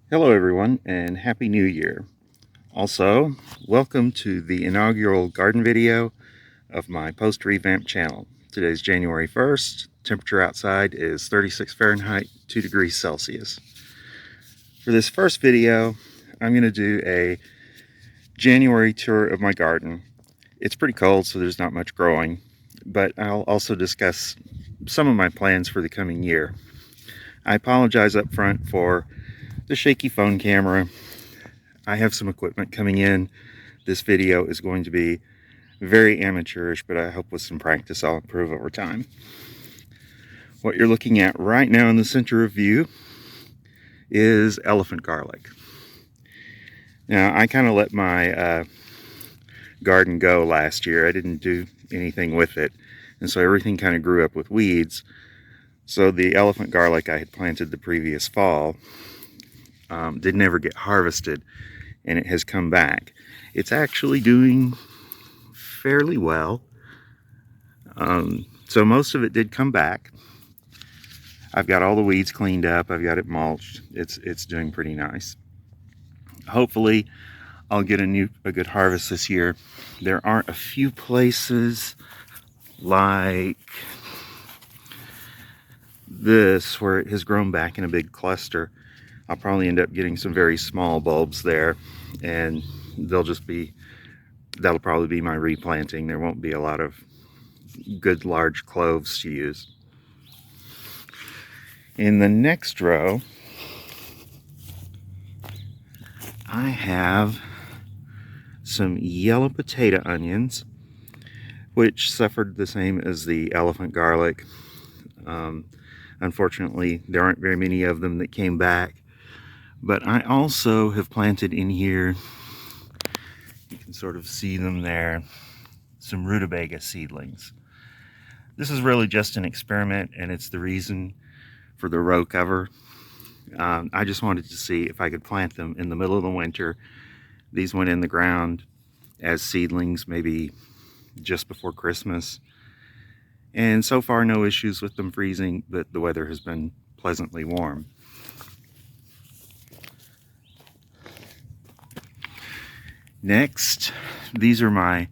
Hello everyone and Happy New Year. Also, welcome to the inaugural garden video of my post-revamp channel. Today's January 1st. Temperature outside is 36 Fahrenheit, 2 degrees Celsius. For this first video, I'm going to do a January tour of my garden. It's pretty cold, so there's not much growing, but I'll also discuss some of my plans for the coming year. I apologize up front for the shaky phone camera. I have some equipment coming in. This video is going to be very amateurish, but I hope with some practice I'll improve over time. What you're looking at right now in the center of view is elephant garlic. Now, I kind of let my garden go last year. I didn't do anything with it, and so everything kind of grew up with weeds. So the elephant garlic I had planted the previous fall didn't ever get harvested, and it has come back. It's actually doing fairly well. So most of it did come back. I've got all the weeds cleaned up. I've got it mulched. It's doing pretty nice. Hopefully I'll get a good harvest this year. There are a few places like this where it has grown back in a big cluster. I'll probably end up getting some very small bulbs there, and that'll probably be my replanting. There won't be a lot of good large cloves to use. In the next row, I have some yellow potato onions, which suffered the same as the elephant garlic. Unfortunately, there aren't very many of them that came back. But I also have planted in here, you can sort of see them there, some rutabaga seedlings. This is really just an experiment, and it's the reason for the row cover. I just wanted to see if I could plant them in the middle of the winter. These went in the ground as seedlings maybe just before Christmas, and so far no issues with them freezing, but the weather has been pleasantly warm. Next, these are my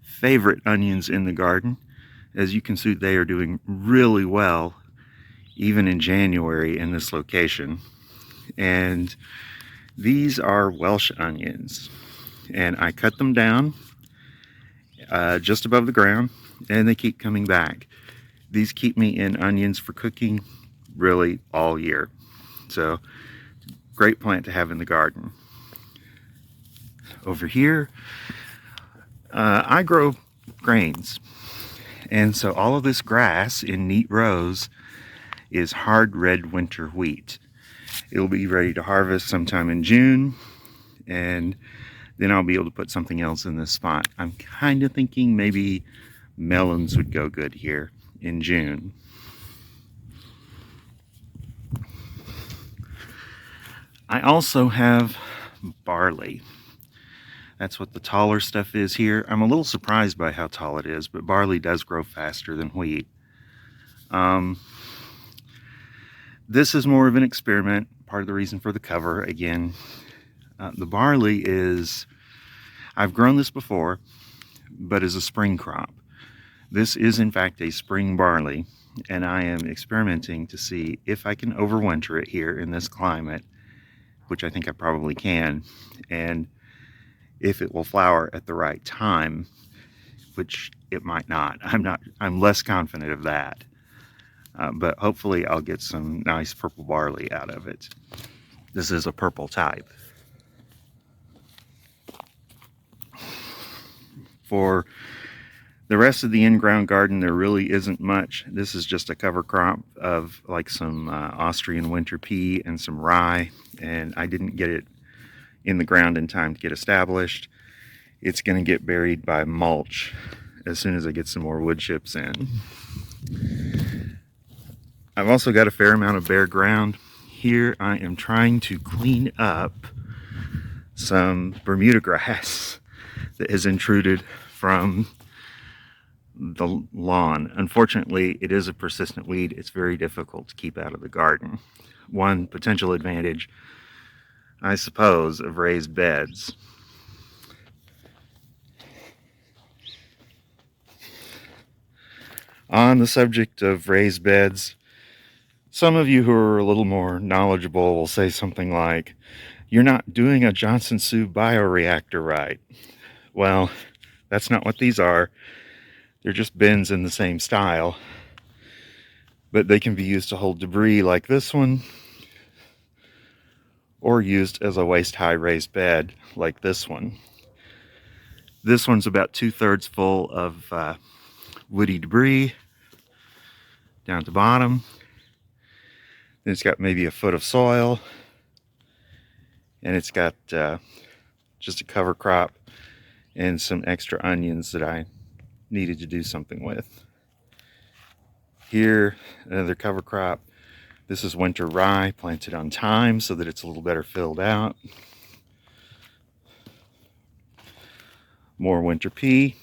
favorite onions in the garden. As you can see, they are doing really well even in January in this location. And these are Welsh onions, and I cut them down just above the ground, and they keep coming back. These keep me in onions for cooking really all year. So great plant to have in the garden. Over here, I grow grains, and so all of this grass in neat rows is hard red winter wheat. It'll be ready to harvest sometime in June, and then I'll be able to put something else in this spot. I'm kind of thinking maybe melons would go good here in June. I also have barley. That's what the taller stuff is here. I'm a little surprised by how tall it is, but barley does grow faster than wheat. This is more of an experiment, part of the reason for the cover. Again, the barley is, I've grown this before, but as a spring crop. This is in fact a spring barley, and I am experimenting to see if I can overwinter it here in this climate, which I think I probably can, and if it will flower at the right time, which it might not. I'm less confident of that. But hopefully I'll get some nice purple barley out of it. This is a purple type. For the rest of the in-ground garden, there really isn't much. This is just a cover crop of like some Austrian winter pea and some rye, and I didn't get it in the ground in time to get established. It's going to get buried by mulch as soon as I get some more wood chips in. I've also got a fair amount of bare ground. Here I am trying to clean up some Bermuda grass that has intruded from the lawn. Unfortunately, it is a persistent weed. It's very difficult to keep out of the garden. One potential advantage I suppose, of raised beds. On the subject of raised beds, some of you who are a little more knowledgeable will say something like, "You're not doing a Johnson Su bioreactor right." Well, that's not what these are. They're just bins in the same style, but they can be used to hold debris like this one, or used as a waist-high raised bed like this one. This one's about 2/3 full of woody debris down at the bottom. Then it's got maybe a foot of soil, and it's got just a cover crop and some extra onions that I needed to do something with. Here, another cover crop. This is winter rye planted on time so that it's a little better filled out. More winter pea.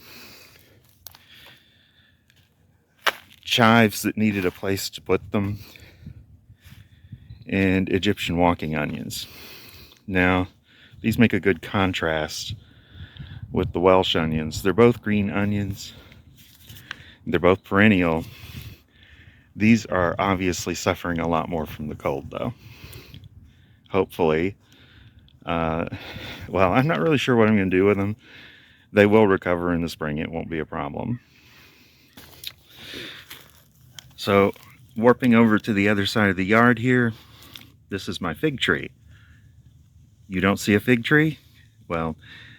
Chives that needed a place to put them. And Egyptian walking onions. Now, these make a good contrast with the Welsh onions. They're both green onions. They're both perennial. These are obviously suffering a lot more from the cold, though. Hopefully. Well, I'm not really sure what I'm going to do with them. They will recover in the spring. It won't be a problem. So, warping over to the other side of the yard here, this is my fig tree. You don't see a fig tree? Well,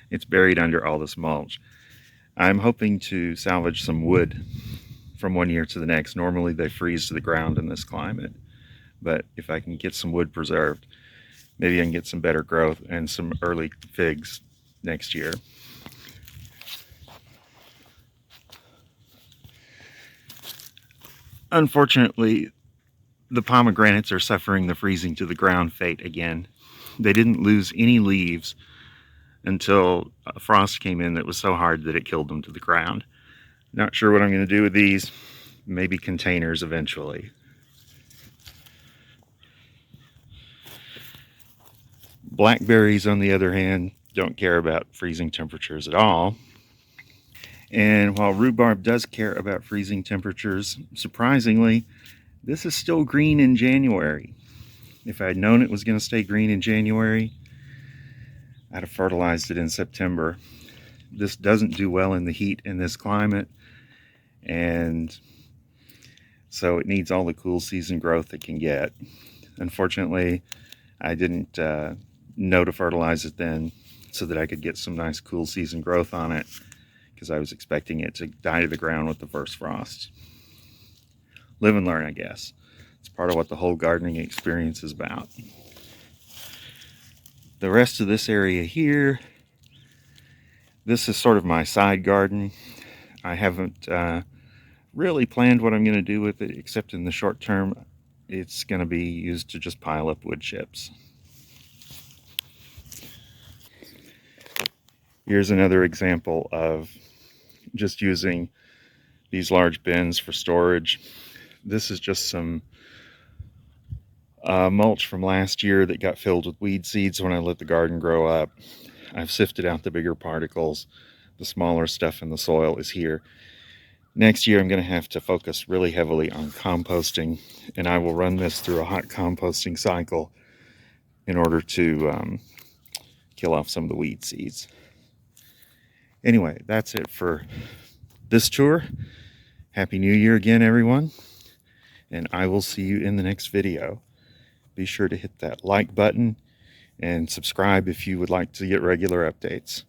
it's buried under all this mulch. I'm hoping to salvage some wood from one year to the next. Normally they freeze to the ground in this climate, but if I can get some wood preserved, maybe I can get some better growth and some early figs next year. Unfortunately, the pomegranates are suffering the freezing to the ground fate again. They didn't lose any leaves until a frost came in that was so hard that it killed them to the ground. Not sure what I'm going to do with these. Maybe containers eventually. Blackberries, on the other hand, don't care about freezing temperatures at all. And while rhubarb does care about freezing temperatures, surprisingly, this is still green in January. If I had known it was going to stay green in January, I'd have fertilized it in September. This doesn't do well in the heat in this climate, and so it needs all the cool season growth it can get. Unfortunately, I didn't know to fertilize it then so that I could get some nice cool season growth on it, because I was expecting it to die to the ground with the first frost. Live and learn, I guess. It's part of what the whole gardening experience is about. The rest of this area here, this is sort of my side garden. I haven't really planned what I'm going to do with it, except in the short term, it's going to be used to just pile up wood chips. Here's another example of just using these large bins for storage. This is just some mulch from last year that got filled with weed seeds when I let the garden grow up. I've sifted out the bigger particles. The smaller stuff in the soil is here. Next year I'm going to have to focus really heavily on composting, and I will run this through a hot composting cycle in order to kill off some of the weed seeds. Anyway, that's it for this tour. Happy New Year again, everyone, and I will see you in the next video. Be sure to hit that like button and subscribe if you would like to get regular updates.